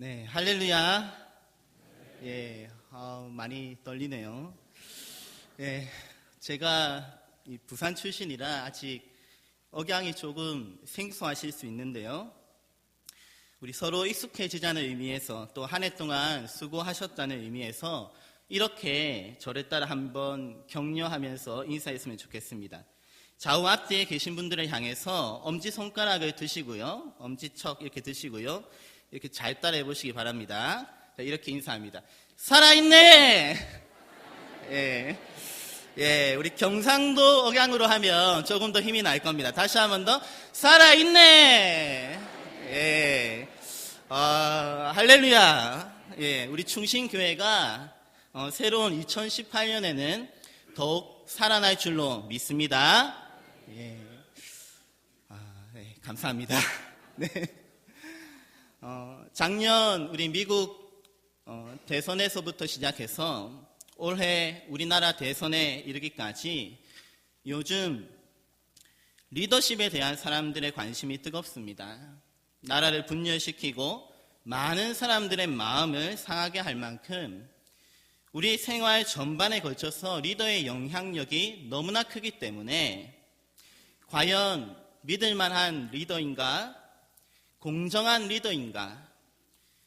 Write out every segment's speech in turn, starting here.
네, 할렐루야. 예, 많이 떨리네요. 예, 제가 부산 출신이라 아직 억양이 조금 생소하실 수 있는데요. 우리 서로 익숙해지자는 의미에서 또 한 해 동안 수고하셨다는 의미에서 이렇게 저를 따라 한번 격려하면서 인사했으면 좋겠습니다. 좌우 앞뒤에 계신 분들을 향해서 엄지손가락을 드시고요. 엄지척 이렇게 드시고요. 이렇게 잘 따라해 보시기 바랍니다. 자, 이렇게 인사합니다. 살아있네! 예, 우리 경상도 억양으로 하면 조금 더 힘이 날 겁니다. 다시 한 번 더. 살아있네! 예. 할렐루야. 예, 우리 충신교회가 새로운 2018년에는 더욱 살아날 줄로 믿습니다. 예. 네, 감사합니다. 네. 작년 우리 미국 대선에서부터 시작해서 올해 우리나라 대선에 이르기까지 요즘 리더십에 대한 사람들의 관심이 뜨겁습니다. 나라를 분열시키고 많은 사람들의 마음을 상하게 할 만큼 우리 생활 전반에 걸쳐서 리더의 영향력이 너무나 크기 때문에 과연 믿을 만한 리더인가? 공정한 리더인가?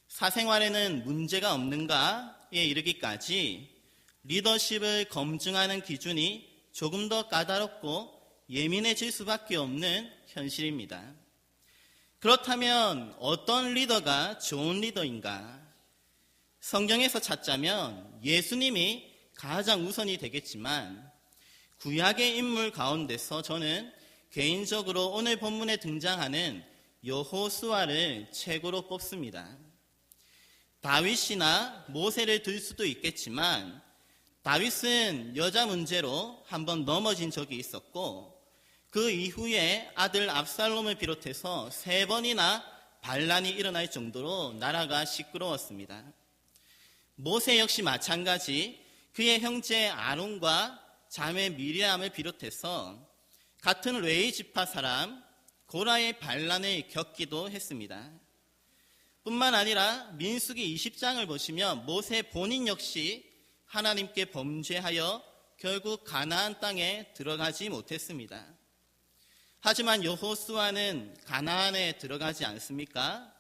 사생활에는 문제가 없는가에 이르기까지 리더십을 검증하는 기준이 조금 더 까다롭고 예민해질 수밖에 없는 현실입니다. 그렇다면 어떤 리더가 좋은 리더인가? 성경에서 찾자면 예수님이 가장 우선이 되겠지만 구약의 인물 가운데서 저는 개인적으로 오늘 본문에 등장하는 여호수아를 최고로 뽑습니다. 다윗이나 모세를 들 수도 있겠지만 다윗은 여자 문제로 한번 넘어진 적이 있었고 그 이후에 아들 압살롬을 비롯해서 3번이나 반란이 일어날 정도로 나라가 시끄러웠습니다. 모세 역시 마찬가지 그의 형제 아론과 자매 미리암을 비롯해서 같은 레위 지파 사람 고라의 반란을 겪기도 했습니다. 뿐만 아니라 민수기 20장을 보시면 모세 본인 역시 하나님께 범죄하여 결국 가나안 땅에 들어가지 못했습니다. 하지만 여호수아는 가나안에 들어가지 않습니까?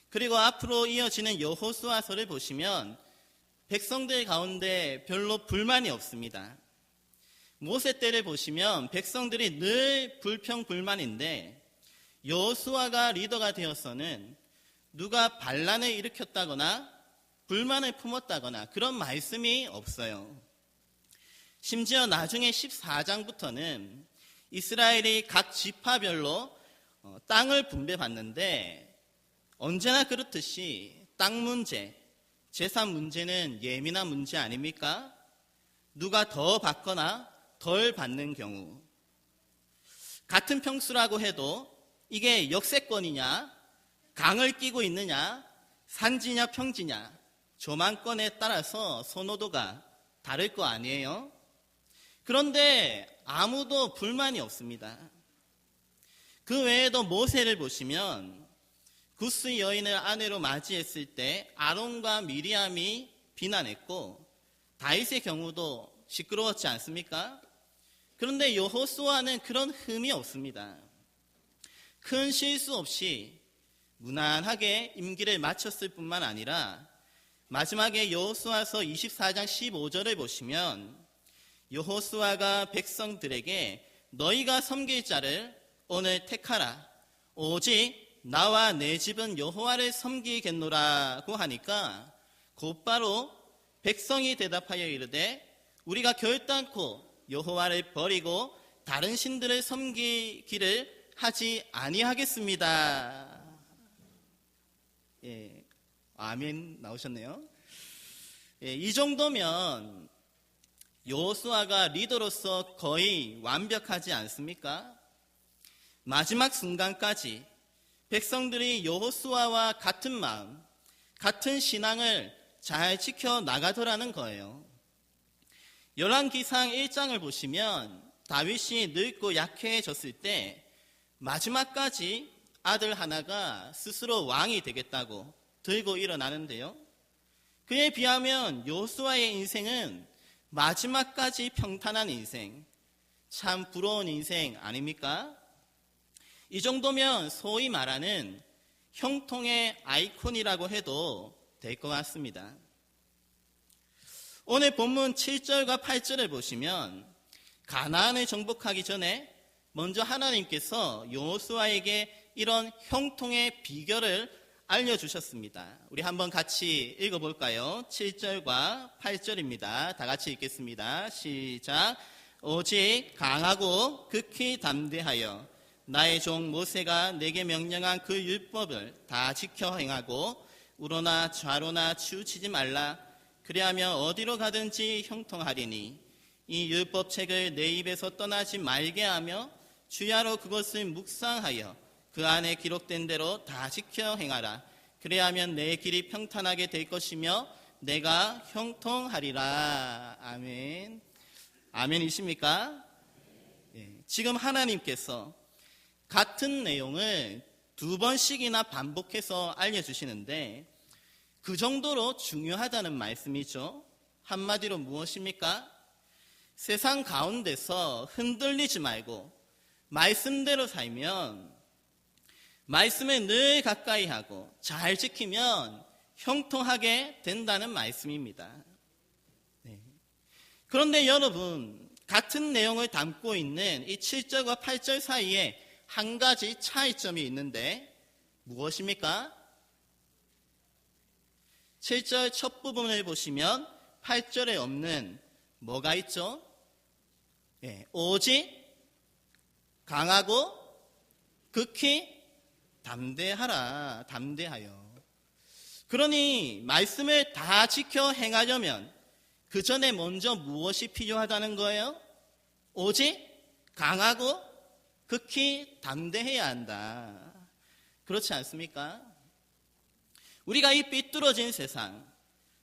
그리고 앞으로 이어지는 여호수아서를 보시면 백성들 가운데 별로 불만이 없습니다. 모세 때를 보시면 백성들이 늘 불평불만인데 여호수아가 리더가 되어서는 누가 반란을 일으켰다거나 불만을 품었다거나 그런 말씀이 없어요. 심지어 나중에 14장부터는 이스라엘이 각 지파별로 땅을 분배받는데 언제나 그렇듯이 땅 문제, 재산 문제는 예민한 문제 아닙니까? 누가 더 받거나 덜 받는 경우 같은 평수라고 해도 이게 역세권이냐 강을 끼고 있느냐 산지냐 평지냐 조망권에 따라서 선호도가 다를 거 아니에요? 그런데 아무도 불만이 없습니다. 그 외에도 모세를 보시면 구스 여인을 아내로 맞이했을 때 아론과 미리암이 비난했고 다윗의 경우도 시끄러웠지 않습니까? 그런데 여호수아는 그런 흠이 없습니다. 큰 실수 없이 무난하게 임기를 마쳤을 뿐만 아니라 마지막에 여호수아서 24장 15절을 보시면 여호수아가 백성들에게 너희가 섬길 자를 오늘 택하라. 오직 나와 내 집은 여호와를 섬기겠노라고 하니까 곧바로 백성이 대답하여 이르되 우리가 결단코 여호와를 버리고 다른 신들을 섬기기를 하지 아니하겠습니다. 예, 아멘 나오셨네요. 예, 이 정도면 여호수아가 리더로서 거의 완벽하지 않습니까? 마지막 순간까지 백성들이 여호수아와 같은 마음, 같은 신앙을 잘 지켜나가더라는 거예요. 열왕기상 1장을 보시면 다윗이 늙고 약해졌을 때 마지막까지 아들 하나가 스스로 왕이 되겠다고 들고 일어나는데요. 그에 비하면 여호수아의 인생은 마지막까지 평탄한 인생, 참 부러운 인생 아닙니까? 이 정도면 소위 말하는 형통의 아이콘이라고 해도 될 것 같습니다. 오늘 본문 7절과 8절을 보시면 가나안을 정복하기 전에 먼저 하나님께서 여호수아에게 이런 형통의 비결을 알려주셨습니다. 우리 한번 같이 읽어볼까요? 7절과 8절입니다. 다 같이 읽겠습니다. 시작. 오직 강하고 극히 담대하여 나의 종 모세가 내게 명령한 그 율법을 다 지켜 행하고 우로나 좌로나 치우치지 말라. 그리하면 어디로 가든지 형통하리니 이 율법책을 내 입에서 떠나지 말게 하며 주야로 그것을 묵상하여 그 안에 기록된 대로 다 지켜 행하라. 그래야면 내 길이 평탄하게 될 것이며 내가 형통하리라. 아멘. 아멘이십니까? 네. 지금 하나님께서 같은 내용을 2번씩이나 반복해서 알려주시는데 그 정도로 중요하다는 말씀이죠. 한마디로 무엇입니까? 세상 가운데서 흔들리지 말고 말씀대로 살면, 말씀을 늘 가까이 하고 잘 지키면 형통하게 된다는 말씀입니다. 네. 그런데 여러분, 같은 내용을 담고 있는 이 7절과 8절 사이에 한 가지 차이점이 있는데 무엇입니까? 7절 첫 부분을 보시면 8절에 없는 뭐가 있죠? 예, 오직 강하고 극히 담대하라. 담대하여. 그러니 말씀을 다 지켜 행하려면 그 전에 먼저 무엇이 필요하다는 거예요? 오직 강하고 극히 담대해야 한다. 그렇지 않습니까? 우리가 이 삐뚤어진 세상,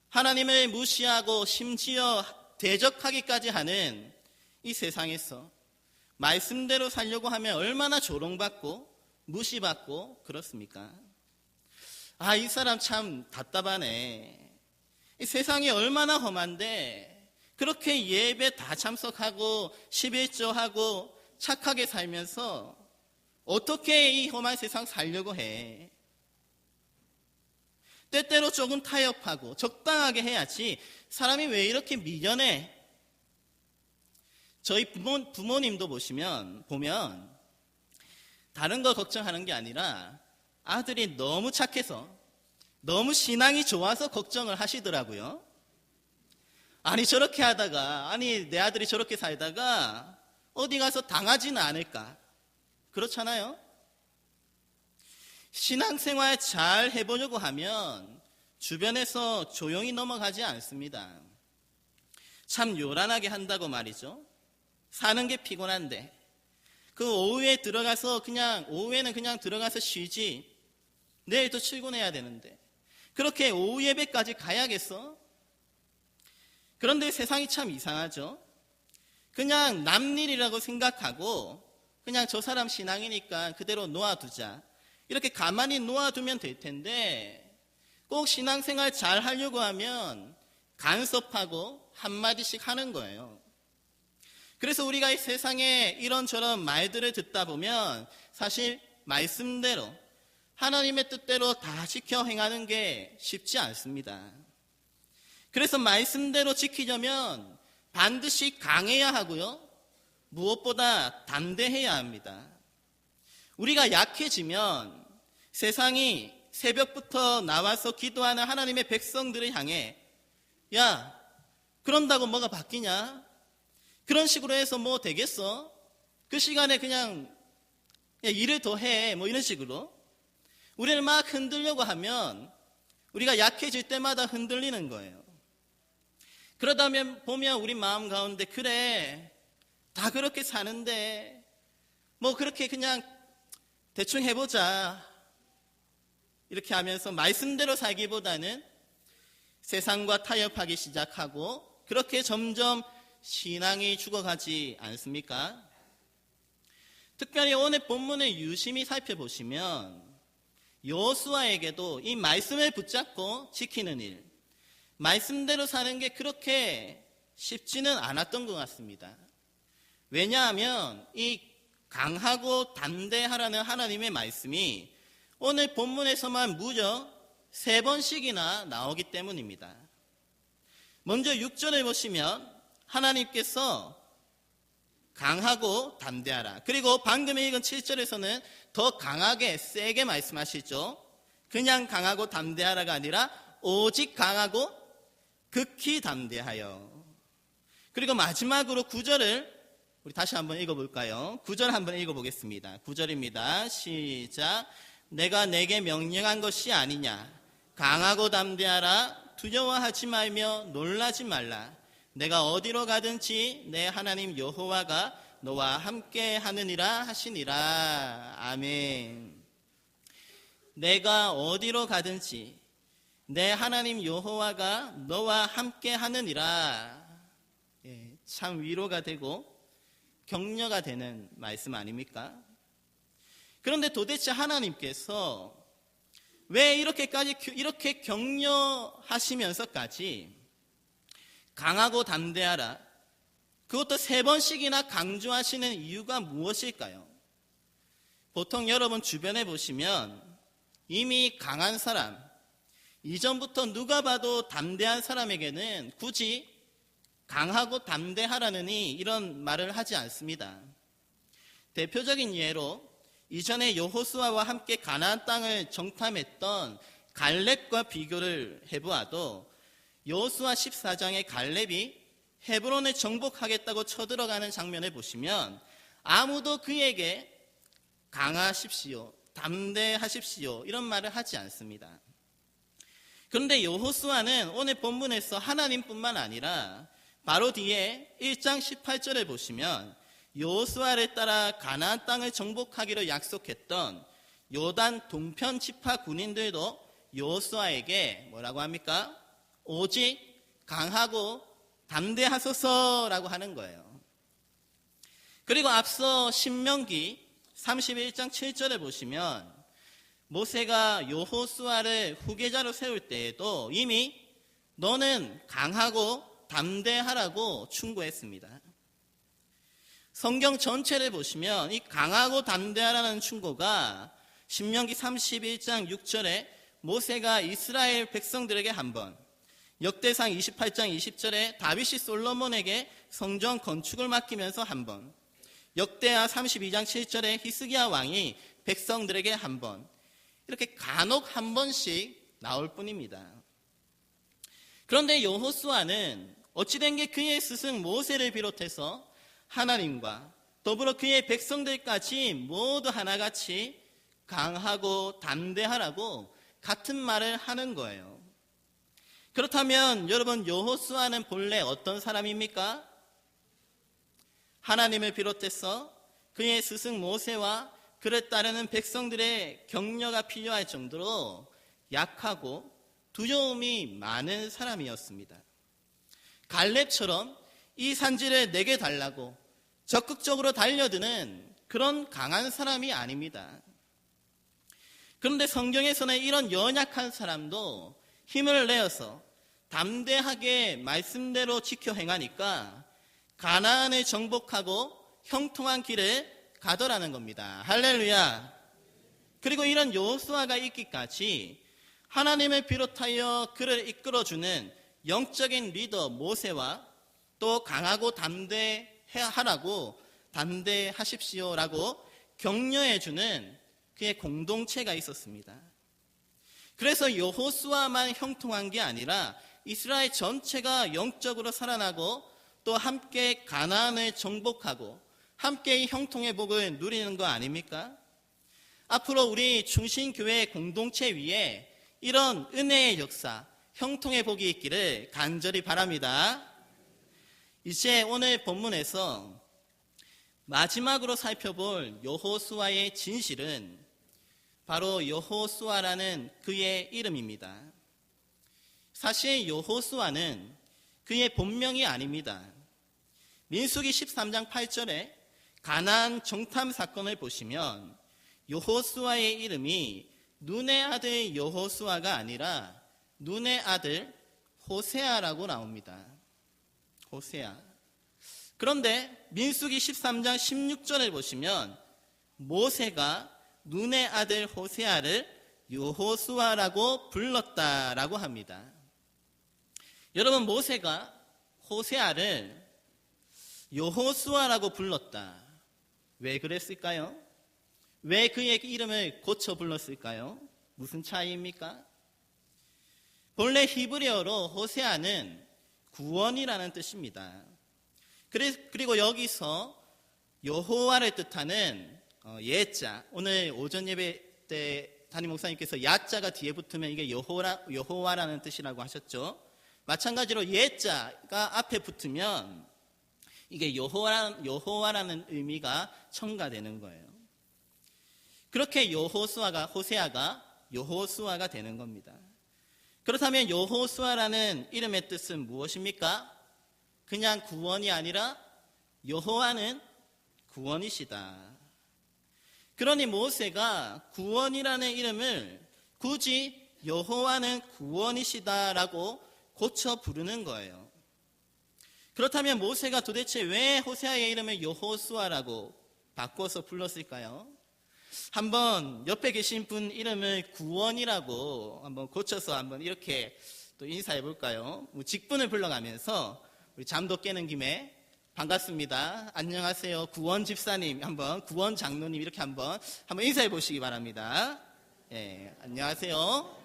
하나님을 무시하고 심지어 대적하기까지 하는 이 세상에서 말씀대로 살려고 하면 얼마나 조롱받고 무시받고 그렇습니까? 아, 이 사람 참 답답하네. 이 세상이 얼마나 험한데 그렇게 예배 다 참석하고 11조하고 착하게 살면서 어떻게 이 험한 세상 살려고 해? 때때로 조금 타협하고 적당하게 해야지 사람이 왜 이렇게 미련해? 저희 부모님도 보면 다른 거 걱정하는 게 아니라 아들이 너무 착해서 너무 신앙이 좋아서 걱정을 하시더라고요. 아니 저렇게 하다가 아니 내 아들이 저렇게 살다가 어디 가서 당하지는 않을까? 그렇잖아요. 신앙생활 잘 해보려고 하면 주변에서 조용히 넘어가지 않습니다. 참 요란하게 한다고 말이죠. 사는 게 피곤한데 그 오후에 들어가서 오후에는 그냥 들어가서 쉬지. 내일 또 출근해야 되는데 그렇게 오후 예배까지 가야겠어? 그런데 세상이 참 이상하죠. 그냥 남 일이라고 생각하고 그냥 저 사람 신앙이니까 그대로 놓아두자. 이렇게 가만히 놓아두면 될 텐데 꼭 신앙생활 잘 하려고 하면 간섭하고 한마디씩 하는 거예요. 그래서 우리가 이 세상에 이런저런 말들을 듣다 보면 사실 말씀대로 하나님의 뜻대로 다 지켜 행하는 게 쉽지 않습니다. 그래서 말씀대로 지키려면 반드시 강해야 하고요. 무엇보다 담대해야 합니다. 우리가 약해지면 세상이 새벽부터 나와서 기도하는 하나님의 백성들을 향해 야, 그런다고 뭐가 바뀌냐? 그런 식으로 해서 뭐 되겠어? 그 시간에 그냥 야, 일을 더 해. 뭐 이런 식으로. 우리를 막 흔들려고 하면 우리가 약해질 때마다 흔들리는 거예요. 그러다 보면 우리 마음 가운데 그래, 다 그렇게 사는데 뭐 그렇게 그냥 대충 해보자. 이렇게 하면서 말씀대로 살기보다는 세상과 타협하기 시작하고 그렇게 점점 신앙이 죽어가지 않습니까? 특별히 오늘 본문을 유심히 살펴보시면 여호수아에게도 이 말씀을 붙잡고 지키는 일, 말씀대로 사는 게 그렇게 쉽지는 않았던 것 같습니다. 왜냐하면 이 강하고 담대하라는 하나님의 말씀이 오늘 본문에서만 무려 3번씩이나 나오기 때문입니다. 먼저 6절을 보시면 하나님께서 강하고 담대하라. 그리고 방금 읽은 7절에서는 더 강하게 세게 말씀하시죠. 그냥 강하고 담대하라가 아니라 오직 강하고 극히 담대하여. 그리고 마지막으로 9절을 우리 다시 한번 읽어볼까요? 9절 한번 읽어보겠습니다. 9절입니다. 시작. 내가 내게 명령한 것이 아니냐. 강하고 담대하라. 두려워하지 말며 놀라지 말라. 내가 어디로 가든지 내 하나님 여호와가 너와 함께 하느니라 하시니라. 아멘. 내가 어디로 가든지 내 하나님 여호와가 너와 함께 하느니라. 참 위로가 되고 격려가 되는 말씀 아닙니까? 그런데 도대체 하나님께서 왜 이렇게 격려하시면서까지 강하고 담대하라, 그것도 3번씩이나 강조하시는 이유가 무엇일까요? 보통 여러분 주변에 보시면 이미 강한 사람, 이전부터 누가 봐도 담대한 사람에게는 굳이 강하고 담대하라느니 이런 말을 하지 않습니다. 대표적인 예로 이전에 여호수아와 함께 가나안 땅을 정탐했던 갈렙과 비교를 해보아도 여호수아 14장의 갈렙이 헤브론을 정복하겠다고 쳐들어가는 장면을 보시면 아무도 그에게 강하십시오, 담대하십시오 이런 말을 하지 않습니다. 그런데 여호수아는 오늘 본문에서 하나님뿐만 아니라 바로 뒤에 1장 18절을 보시면 여호수아를 따라 가나안 땅을 정복하기로 약속했던 요단 동편 지파 군인들도 여호수아에게 뭐라고 합니까? 오직 강하고 담대하소서라고 하는 거예요. 그리고 앞서 신명기 31장 7절에 보시면 모세가 여호수아를 후계자로 세울 때에도 이미 너는 강하고 담대하라고 충고했습니다. 성경 전체를 보시면 이 강하고 담대하라는 충고가 신명기 31장 6절에 모세가 이스라엘 백성들에게 한 번, 역대상 28장 20절에 다윗이 솔로몬에게 성전 건축을 맡기면서 한 번, 역대하 32장 7절에 히스기야 왕이 백성들에게 한 번, 이렇게 간혹 한 번씩 나올 뿐입니다. 그런데 여호수아는 어찌된 게 그의 스승 모세를 비롯해서 하나님과 더불어 그의 백성들까지 모두 하나같이 강하고 담대하라고 같은 말을 하는 거예요. 그렇다면 여러분, 여호수아는 본래 어떤 사람입니까? 하나님을 비롯해서 그의 스승 모세와 그를 따르는 백성들의 격려가 필요할 정도로 약하고 두려움이 많은 사람이었습니다. 갈렙처럼 이 산지를 내게 달라고 적극적으로 달려드는 그런 강한 사람이 아닙니다. 그런데 성경에서는 이런 연약한 사람도 힘을 내어서 담대하게 말씀대로 지켜 행하니까 가나안을 정복하고 형통한 길을 가더라는 겁니다. 할렐루야. 그리고 이런 여호수아가 있기까지 하나님을 비롯하여 그를 이끌어주는 영적인 리더 모세와 또 강하고 담대하라고, 담대하십시오라고 격려해주는 그의 공동체가 있었습니다. 그래서 여호수아만 형통한 게 아니라 이스라엘 전체가 영적으로 살아나고 또 함께 가나안을 정복하고 함께 이 형통의 복을 누리는 거 아닙니까? 앞으로 우리 충신교회 공동체 위에 이런 은혜의 역사, 형통의 복이 있기를 간절히 바랍니다. 이제 오늘 본문에서 마지막으로 살펴볼 여호수아의 진실은 바로 여호수아라는 그의 이름입니다. 사실 여호수아는 그의 본명이 아닙니다. 민수기 13장 8절에 가나안 정탐 사건을 보시면 여호수아의 이름이 눈의 아들 여호수아가 아니라 눈의 아들 호세아라고 나옵니다. 호세아. 그런데 민수기 13장 16절을 보시면 모세가 눈의 아들 호세아를 여호수아라고 불렀다라고 합니다. 여러분, 모세가 호세아를 여호수아라고 불렀다. 왜 그랬을까요? 왜 그의 이름을 고쳐 불렀을까요? 무슨 차이입니까? 본래 히브리어로 호세아는 구원이라는 뜻입니다. 그리고 여기서 여호와를 뜻하는 예자, 오늘 오전 예배 때 담임 목사님께서 야자가 뒤에 붙으면 이게 여호와라는 뜻이라고 하셨죠. 마찬가지로 예자가 앞에 붙으면 이게 여호와라는 의미가 첨가되는 거예요. 그렇게 호세아가 여호수아가 되는 겁니다. 그렇다면 여호수아라는 이름의 뜻은 무엇입니까? 그냥 구원이 아니라 여호와는 구원이시다. 그러니 모세가 구원이라는 이름을 굳이 여호와는 구원이시다라고 고쳐 부르는 거예요. 그렇다면 모세가 도대체 왜 호세아의 이름을 여호수아라고 바꿔서 불렀을까요? 한번 옆에 계신 분 이름을 구원이라고 한번 고쳐서 한번 이렇게 또 인사해 볼까요? 직분을 불러가면서 우리 잠도 깨는 김에 반갑습니다. 안녕하세요. 구원 집사님, 구원 장로님 이렇게 한번 인사해 보시기 바랍니다. 예, 안녕하세요.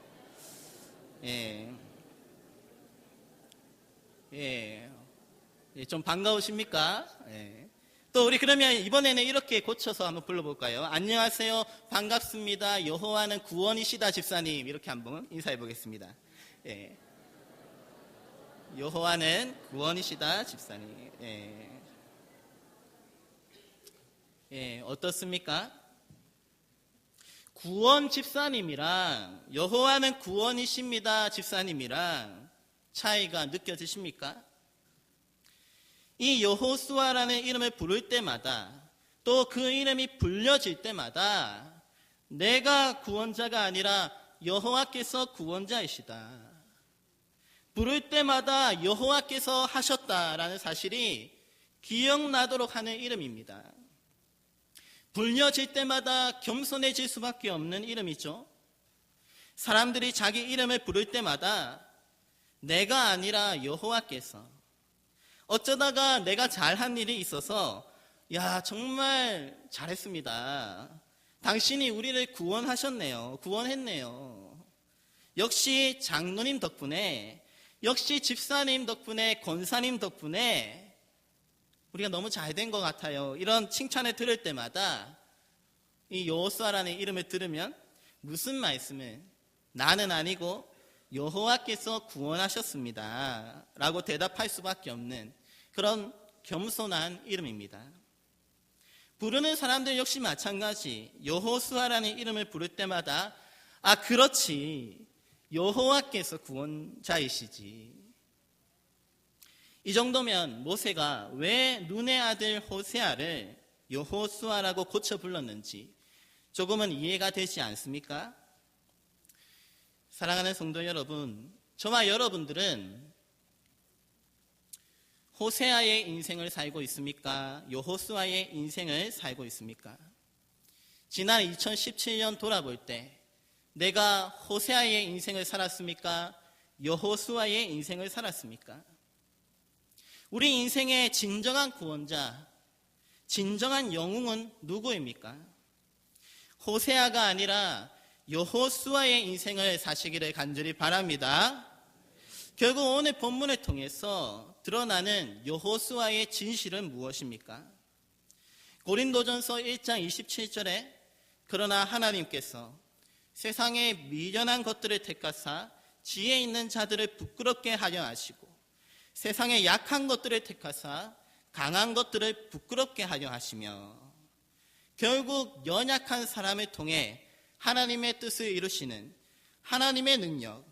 좀 반가우십니까? 또 우리 그러면 이번에는 이렇게 고쳐서 한번 불러볼까요? 안녕하세요. 반갑습니다. 여호와는 구원이시다 집사님. 이렇게 한번 인사해 보겠습니다. 여호와는 구원이시다 집사님. 어떻습니까? 구원 집사님이랑 여호와는 구원이십니다 집사님이랑 차이가 느껴지십니까? 이 여호수아라는 이름을 부를 때마다 또 그 이름이 불려질 때마다 내가 구원자가 아니라 여호와께서 구원자이시다. 부를 때마다 여호와께서 하셨다라는 사실이 기억나도록 하는 이름입니다. 불려질 때마다 겸손해질 수밖에 없는 이름이죠. 사람들이 자기 이름을 부를 때마다 내가 아니라 여호와께서, 어쩌다가 내가 잘한 일이 있어서 야 정말 잘했습니다. 당신이 우리를 구원하셨네요. 구원했네요. 역시 장로님 덕분에, 역시 집사님 덕분에, 권사님 덕분에 우리가 너무 잘된 것 같아요. 이런 칭찬을 들을 때마다 이 여호수아라는 이름을 들으면 무슨 말씀을, 나는 아니고 여호와께서 구원하셨습니다 라고 대답할 수밖에 없는 그런 겸손한 이름입니다. 부르는 사람들 역시 마찬가지. 여호수아라는 이름을 부를 때마다 그렇지, 여호와께서 구원자이시지. 이 정도면 모세가 왜 눈의 아들 호세아를 여호수아라고 고쳐 불렀는지 조금은 이해가 되지 않습니까? 사랑하는 성도 여러분, 저와 여러분들은 호세아의 인생을 살고 있습니까? 여호수아의 인생을 살고 있습니까? 지난 2017년 돌아볼 때 내가 호세아의 인생을 살았습니까? 여호수아의 인생을 살았습니까? 우리 인생의 진정한 구원자, 진정한 영웅은 누구입니까? 호세아가 아니라 여호수아의 인생을 사시기를 간절히 바랍니다. 결국 오늘 본문을 통해서 드러나는 여호수아의 진실은 무엇입니까? 고린도전서 1장 27절에 그러나 하나님께서 세상의 미련한 것들을 택하사 지혜 있는 자들을 부끄럽게 하려 하시고 세상의 약한 것들을 택하사 강한 것들을 부끄럽게 하려 하시며 결국 연약한 사람을 통해 하나님의 뜻을 이루시는 하나님의 능력,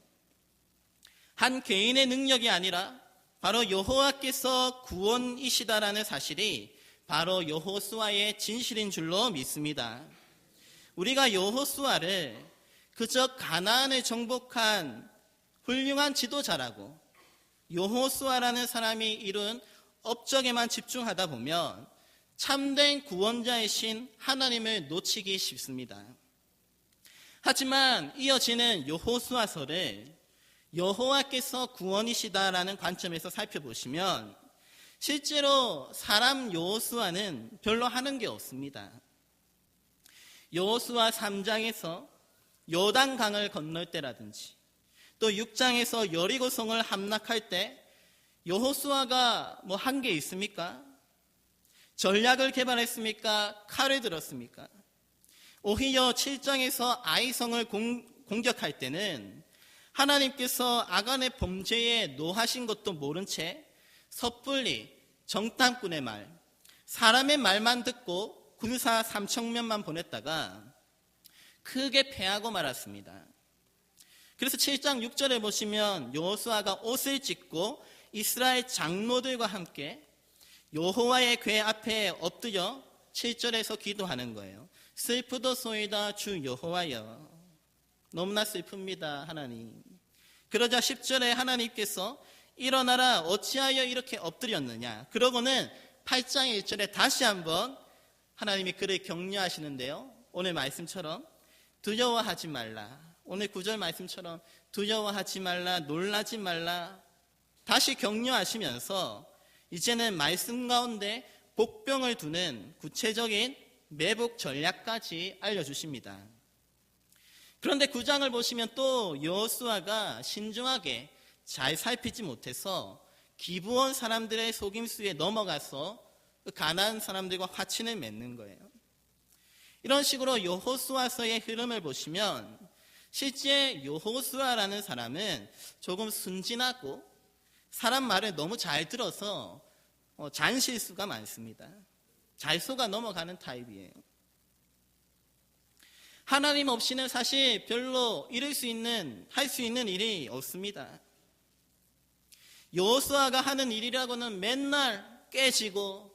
한 개인의 능력이 아니라 바로 여호와께서 구원이시다라는 사실이 바로 여호수아의 진실인 줄로 믿습니다. 우리가 여호수아를 그저 가나안을 정복한 훌륭한 지도자라고 여호수아라는 사람이 이룬 업적에만 집중하다 보면 참된 구원자이신 하나님을 놓치기 쉽습니다. 하지만 이어지는 여호수아서를 여호와께서 구원이시다라는 관점에서 살펴보시면 실제로 사람 여호수아는 별로 하는 게 없습니다. 여호수아 3장에서 요단강을 건널 때라든지 또 6장에서 여리고성을 함락할 때 여호수아가 뭐 한 게 있습니까? 전략을 개발했습니까? 칼을 들었습니까? 오히려 7장에서 아이성을 공격할 때는 하나님께서 아간의 범죄에 노하신 것도 모른 채 섣불리 정탐꾼의 말, 사람의 말만 듣고 군사 3,000명만 보냈다가 크게 패하고 말았습니다. 그래서 7장 6절에 보시면 여호수아가 옷을 찢고 이스라엘 장로들과 함께 여호와의 궤 앞에 엎드려 7절에서 기도하는 거예요. 슬프도소이다 주 여호와여. 너무나 슬픕니다, 하나님. 그러자 10절에 하나님께서 일어나라, 어찌하여 이렇게 엎드렸느냐. 그러고는 8장 1절에 다시 한번 하나님이 그를 격려하시는데요. 오늘 말씀처럼 두려워하지 말라. 오늘 9절 말씀처럼 두려워하지 말라, 놀라지 말라. 다시 격려하시면서 이제는 말씀 가운데 복병을 두는 구체적인 매복 전략까지 알려주십니다. 그런데 9장을 보시면 또 여호수아가 신중하게 잘 살피지 못해서 기브온 사람들의 속임수에 넘어가서 가나안 사람들과 화친을 맺는 거예요. 이런 식으로 여호수아서의 흐름을 보시면 실제 여호수아라는 사람은 조금 순진하고 사람 말을 너무 잘 들어서 잔실수가 많습니다. 잘 속아 넘어가는 타입이에요. 하나님 없이는 사실 별로 할 수 있는 일이 없습니다. 여호수아가 하는 일이라고는 맨날 깨지고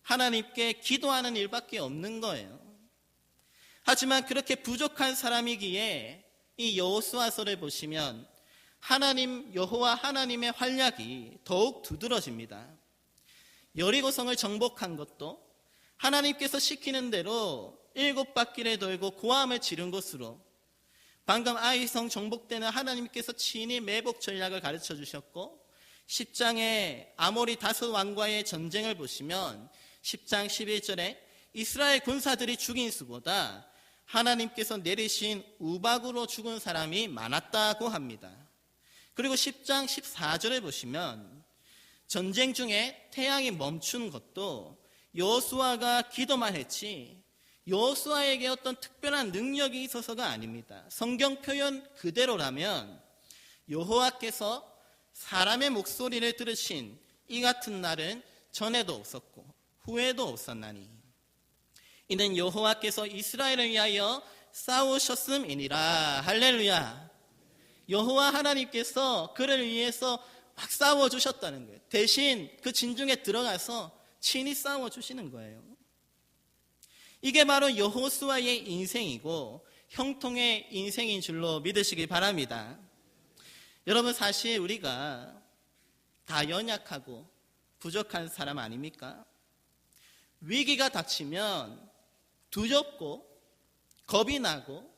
하나님께 기도하는 일밖에 없는 거예요. 하지만 그렇게 부족한 사람이기에 이 여호수아서를 보시면 하나님 여호와 하나님의 활약이 더욱 두드러집니다. 여리고성을 정복한 것도 하나님께서 시키는 대로 7바퀴를 돌고 고함을 지른 것으로 방금 아이성 정복되는 하나님께서 친히 매복 전략을 가르쳐 주셨고 10장의 아모리 다섯 왕과의 전쟁을 보시면 10장 11절에 이스라엘 군사들이 죽인 수보다 하나님께서 내리신 우박으로 죽은 사람이 많았다고 합니다. 그리고 10장 14절을 보시면 전쟁 중에 태양이 멈춘 것도 여호수아가 기도만 했지 여호수아에게 어떤 특별한 능력이 있어서가 아닙니다. 성경 표현 그대로라면 여호와께서 사람의 목소리를 들으신 이 같은 날은 전에도 없었고 후에도 없었나니 이는 여호와께서 이스라엘을 위하여 싸우셨음이니라. 할렐루야. 여호와 하나님께서 그를 위해서 막 싸워주셨다는 거예요. 대신 그 진중에 들어가서 친히 싸워주시는 거예요. 이게 바로 여호수아의 인생이고 형통의 인생인 줄로 믿으시기 바랍니다. 여러분 사실 우리가 다 연약하고 부족한 사람 아닙니까? 위기가 닥치면 두렵고 겁이 나고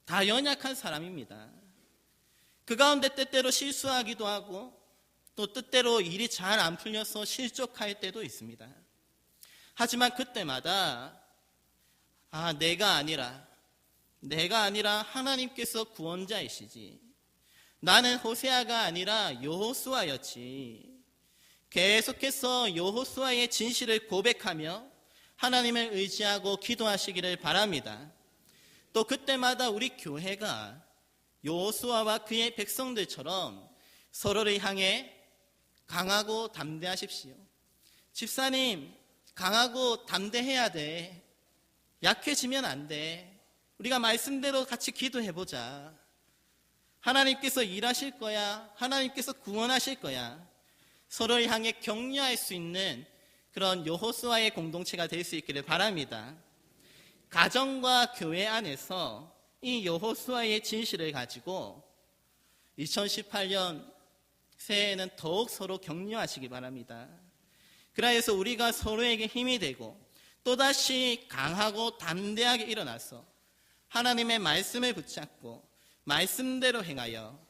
다 연약한 사람입니다. 그 가운데 때때로 실수하기도 하고 또 뜻대로 일이 잘 안 풀려서 실족할 때도 있습니다. 하지만 그때마다 내가 아니라 하나님께서 구원자이시지. 나는 호세아가 아니라 여호수아였지. 계속해서 여호수아의 진실을 고백하며 하나님을 의지하고 기도하시기를 바랍니다. 또 그때마다 우리 교회가 여호수아와 그의 백성들처럼 서로를 향해 강하고 담대하십시오. 집사님, 강하고 담대해야 돼. 약해지면 안 돼. 우리가 말씀대로 같이 기도해보자. 하나님께서 일하실 거야. 하나님께서 구원하실 거야. 서로를 향해 격려할 수 있는 그런 여호수아의 공동체가 될 수 있기를 바랍니다. 가정과 교회 안에서 이 여호수아의 진실을 가지고 2018년 새해에는 더욱 서로 격려하시기 바랍니다. 그래서 우리가 서로에게 힘이 되고 또다시 강하고 담대하게 일어나서 하나님의 말씀을 붙잡고 말씀대로 행하여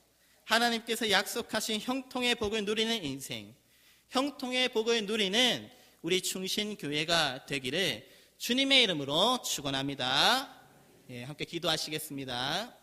하나님께서 약속하신 형통의 복을 누리는 인생, 형통의 복을 누리는 우리 충신교회가 되기를 주님의 이름으로 축원합니다. 함께 기도하시겠습니다.